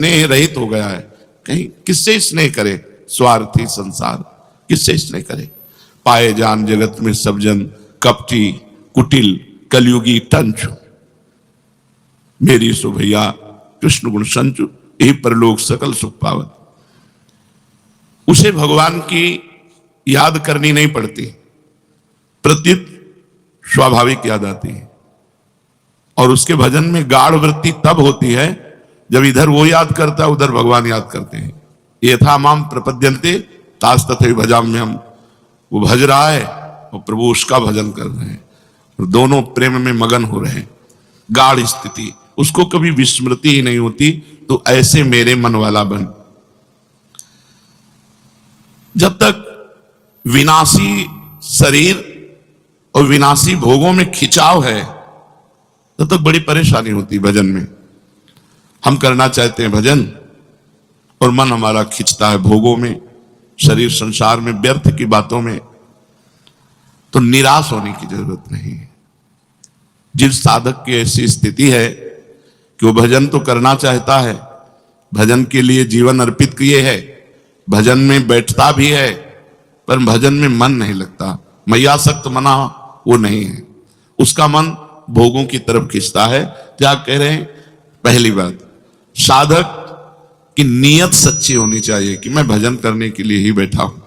स्नेह रहित हो गया है। कहीं किससे स्नेह करे? स्वार्थी संसार किससे स्नेह करे? पाए जान जगत में सब जन, कपटी कुटिल कलयुगी टंच। मेरी सो भैया कृष्ण गुण संचु, यही परलोक सकल सुख पावत। उसे भगवान की याद करनी नहीं पड़ती, प्रत्युत स्वाभाविक याद आती है। और उसके भजन में गाढ़ वृत्ति तब होती है जब इधर वो याद करता है, उधर भगवान याद करते हैं। यथा माम प्रपद्यन्ते तास तथैव भजाम्यहम्। वो भज रहा है और प्रभु उसका भजन कर रहे हैं, और दोनों प्रेम में मगन हो रहे हैं। गाढ़ स्थिति, उसको कभी विस्मृति ही नहीं होती। तो ऐसे मेरे मन वाला बन। जब तक विनाशी शरीर और विनाशी भोगों में खिंचाव है, तब तक बड़ी परेशानी होती भजन में। हम करना चाहते हैं भजन और मन हमारा खिंचता है भोगों में, शरीर संसार में, व्यर्थ की बातों में, तो निराश होने की जरूरत नहीं है। जिस साधक की ऐसी स्थिति है कि वो भजन तो करना चाहता है, भजन के लिए जीवन अर्पित किए है, भजन में बैठता भी है, पर भजन में मन नहीं लगता, मैयासक्त मना वो नहीं है, उसका मन भोगों की तरफ खींचता है। क्या कह रहे हैं? पहली बात, साधक की नीयत सच्ची होनी चाहिए कि मैं भजन करने के लिए ही बैठा हूं।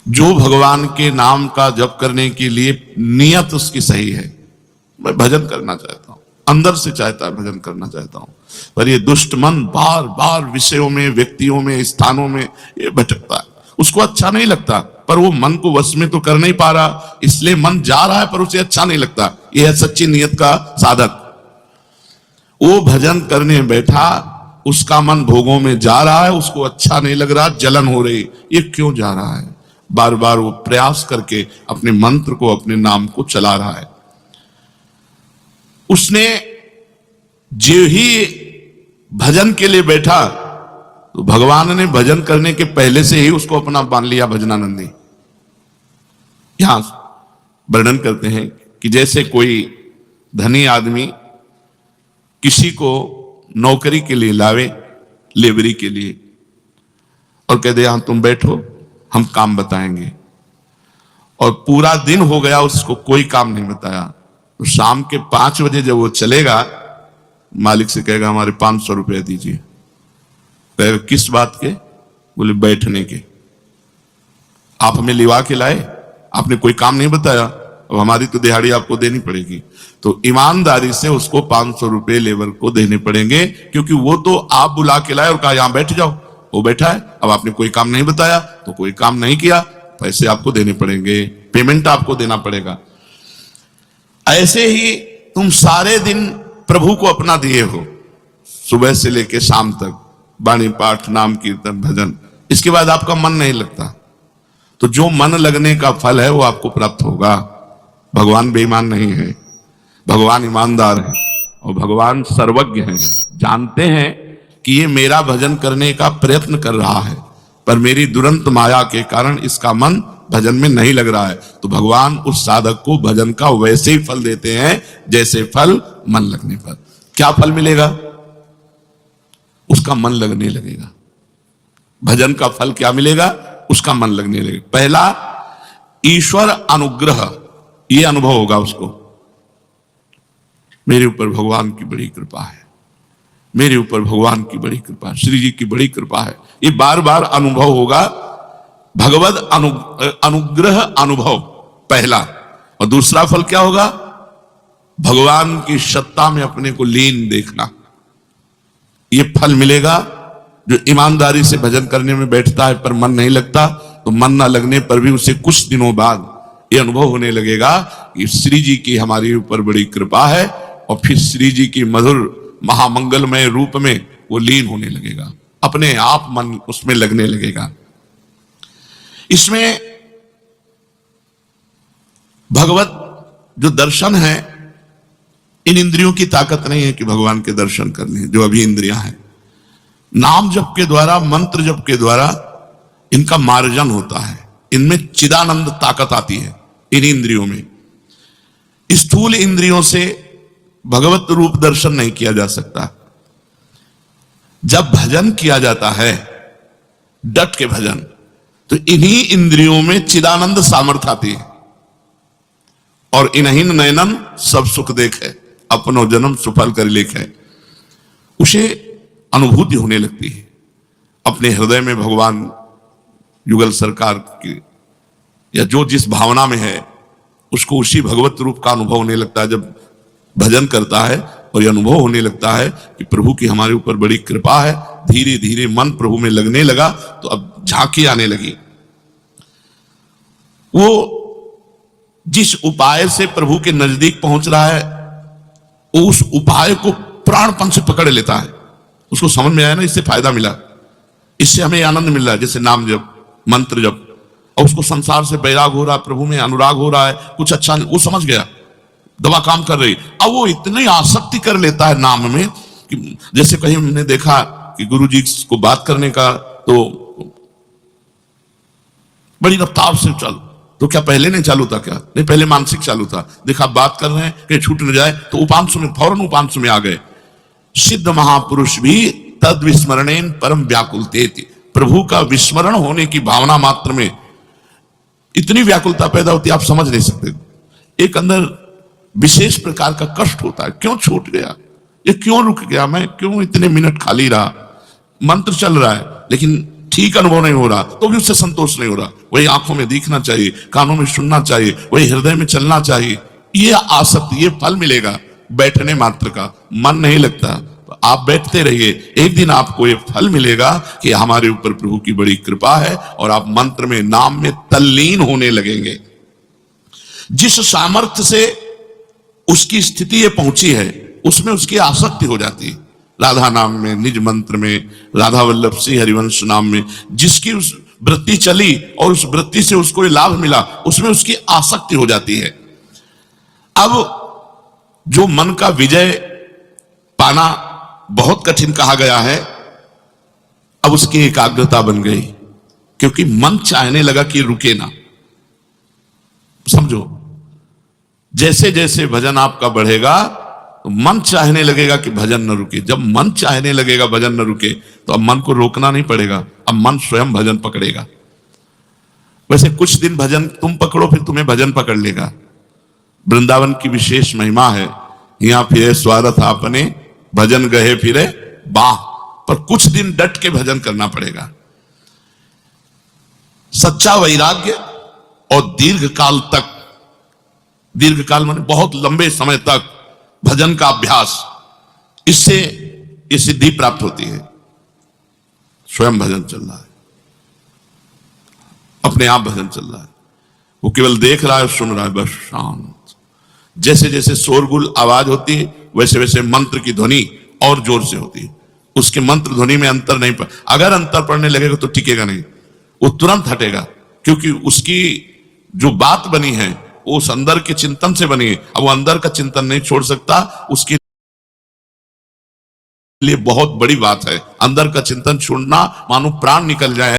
जो भगवान के नाम का जप करने के लिए नियत उसकी सही है, मैं भजन करना चाहता हूं, अंदर से चाहता है भजन करना चाहता हूं, पर ये दुष्ट मन बार बार विषयों में, व्यक्तियों में, स्थानों में ये भटकता है। उसको अच्छा नहीं लगता, पर वो मन को वश में तो कर नहीं पा रहा, इसलिए मन जा रहा है पर उसे अच्छा नहीं लगता। यह है सच्ची नियत का साधक। वो भजन करने बैठा, उसका मन भोगों में जा रहा है, उसको अच्छा नहीं लग रहा, जलन हो रही, ये क्यों जा रहा है? बार बार वो प्रयास करके अपने मंत्र को, अपने नाम को चला रहा है। उसने जो ही भजन के लिए बैठा, तो भगवान ने भजन करने के पहले से ही उसको अपना मान लिया भजनानंदी। यहां वर्णन करते हैं कि जैसे कोई धनी आदमी किसी को नौकरी के लिए लावे, लेबरी के लिए, और कह दे यहां तुम बैठो, हम काम बताएंगे, और पूरा दिन हो गया उसको कोई काम नहीं बताया, तो शाम के 5 बजे जब वो चलेगा, मालिक से कहेगा हमारे 500 रुपए दीजिए। कहेगा किस बात के? बोले बैठने के। आप हमें लिवा के लाए, आपने कोई काम नहीं बताया, अब हमारी तो दिहाड़ी आपको देनी पड़ेगी। तो ईमानदारी से उसको 500 रुपए लेबर को देने पड़ेंगे, क्योंकि वो तो आप बुला के लाए और कहा यहां बैठ जाओ, वो बैठा है, अब आपने कोई काम नहीं बताया तो कोई काम नहीं किया, पैसे आपको देने पड़ेंगे, पेमेंट आपको देना पड़ेगा। ऐसे ही तुम सारे दिन प्रभु को अपना दिए हो, सुबह से लेकर शाम तक, वाणी पाठ, नाम कीर्तन, भजन, इसके बाद आपका मन नहीं लगता, तो जो मन लगने का फल है वो आपको प्राप्त होगा। भगवान बेईमान नहीं है, भगवान ईमानदार है, और भगवान सर्वज्ञ है, जानते हैं कि ये मेरा भजन करने का प्रयत्न कर रहा है, पर मेरी दुरंत माया के कारण इसका मन भजन में नहीं लग रहा है। तो भगवान उस साधक को भजन का वैसे ही फल देते हैं जैसे फल मन लगने पर। क्या फल मिलेगा? उसका मन लगने लगेगा। भजन का फल क्या मिलेगा? उसका मन लगने लगेगा। पहला, ईश्वर अनुग्रह, ये अनुभव होगा उसको, मेरे ऊपर भगवान की बड़ी कृपा है, मेरे ऊपर भगवान की बड़ी कृपा, श्री जी की बड़ी कृपा है, ये बार बार अनुभव होगा। भगवद अनुग्रह अनुभव पहला। और दूसरा फल क्या होगा? भगवान की सत्ता में अपने को लीन देखना, ये फल मिलेगा। जो ईमानदारी से भजन करने में बैठता है पर मन नहीं लगता, तो मन ना लगने पर भी उसे कुछ दिनों बाद ये अनुभव होने लगेगा कि श्री जी की हमारे ऊपर बड़ी कृपा है, और फिर श्री जी की मधुर महामंगलमय रूप में वो लीन होने लगेगा, अपने आप मन उसमें लगने लगेगा। इसमें भगवत जो दर्शन है, इन इंद्रियों की ताकत नहीं है कि भगवान के दर्शन करने, जो अभी इंद्रियां हैं, नाम जप के द्वारा, मंत्र जप के द्वारा इनका मार्जन होता है, इनमें चिदानंद ताकत आती है इन इंद्रियों में। स्थूल इंद्रियों से भगवत रूप दर्शन नहीं किया जा सकता, जब भजन किया जाता है, डट के भजन, तो इन्हीं इंद्रियों में चिदानंद सामर्थ्य आती है। और इन्हीं नयनन सब सुख देखे, अपनो जन्म सुफल कर लेखे, उसे अनुभूति होने लगती है। अपने हृदय में भगवान युगल सरकार की या जो जिस भावना में है उसको उसी भगवत रूप का अनुभव होने लगता है। जब भजन करता है और यह अनुभव होने लगता है कि प्रभु की हमारे ऊपर बड़ी कृपा है, धीरे धीरे मन प्रभु में लगने लगा, तो अब झांकी आने लगी। वो जिस उपाय से प्रभु के नजदीक पहुंच रहा है, वो उस उपाय को प्राणपन से पकड़ लेता है। उसको समझ में आया ना, इससे फायदा मिला, इससे हमें आनंद मिल रहा है, जैसे नाम जप, मंत्र जप। और उसको संसार से बैराग हो रहा है, प्रभु में अनुराग हो रहा है, कुछ अच्छा नहीं, वो समझ गया दवा काम कर रही। अब वो इतनी आसक्ति कर लेता है नाम में कि जैसे कहीं हमने देखा कि गुरु जी को बात करने का तो बड़ी रफ्तार से चल, तो क्या पहले नहीं चालू था? क्या नहीं, पहले मानसिक चालू था। देखा बात कर रहे हैं कि छूट न जाए, तो उपांशु में फौरन उपांशु में आ गए। सिद्ध महापुरुष भी तद विस्मरणेन परम व्याकुलते, प्रभु का विस्मरण होने की भावना मात्र में इतनी व्याकुलता पैदा होती है, आप समझ नहीं सकते। एक अंदर विशेष प्रकार का कष्ट होता है, क्यों छूट गया, ये क्यों रुक गया, मैं क्यों इतने मिनट खाली रहा, मंत्र चल रहा है लेकिन ठीक अनुभव नहीं हो रहा, तो भी उससे संतोष नहीं हो रहा। वही आंखों में दिखना चाहिए, कानों में सुनना चाहिए, वही हृदय में चलना चाहिए। ये आसक्ति, ये फल मिलेगा बैठने मात्र का, मन नहीं लगता तो आप बैठते रहिए, एक दिन आपको ये फल मिलेगा कि हमारे ऊपर प्रभु की बड़ी कृपा है और आप मंत्र में, नाम में तल्लीन होने लगेंगे। जिस सामर्थ्य से उसकी स्थिति ये पहुंची है, उसमें उसकी आसक्ति हो जाती है। राधा नाम में, निज मंत्र में, राधा वल्लभ सिंह हरिवंश नाम में जिसकी उस वृत्ति चली और उस वृत्ति से उसको ये लाभ मिला, उसमें उसकी आसक्ति हो जाती है। अब जो मन का विजय पाना बहुत कठिन कहा गया है, अब उसकी एकाग्रता बन गई, क्योंकि मन चाहने लगा कि रुके ना। समझो, जैसे जैसे भजन आपका बढ़ेगा तो मन चाहने लगेगा कि भजन न रुके। जब मन चाहने लगेगा भजन न रुके, तो अब मन को रोकना नहीं पड़ेगा, अब मन स्वयं भजन पकड़ेगा। वैसे कुछ दिन भजन तुम पकड़ो, फिर तुम्हें भजन पकड़ लेगा। वृंदावन की विशेष महिमा है, यहां फिरे स्वार्थ आपने, भजन गहे फिरे बाह। पर कुछ दिन डट के भजन करना पड़ेगा। सच्चा वैराग्य और दीर्घ काल तक, दीर्घ काल माने बहुत लंबे समय तक भजन का अभ्यास, इससे ये सिद्धि प्राप्त होती है। स्वयं भजन चल रहा है, अपने आप भजन चल रहा है, वो केवल देख रहा है, सुन रहा है, बस शांत। जैसे जैसे शोरगुल आवाज होती है, वैसे वैसे मंत्र की ध्वनि और जोर से होती है। उसके मंत्र ध्वनि में अंतर नहीं अगर अंतर पड़ने लगेगा तो टिकेगा नहीं, वो तुरंत हटेगा, क्योंकि उसकी जो बात बनी है वो उस अंदर के चिंतन से बनी है। अब वो अंदर का चिंतन नहीं छोड़ सकता, उसके लिए बहुत बड़ी बात है। अंदर का चिंतन छोड़ना मानो प्राण निकल जाए।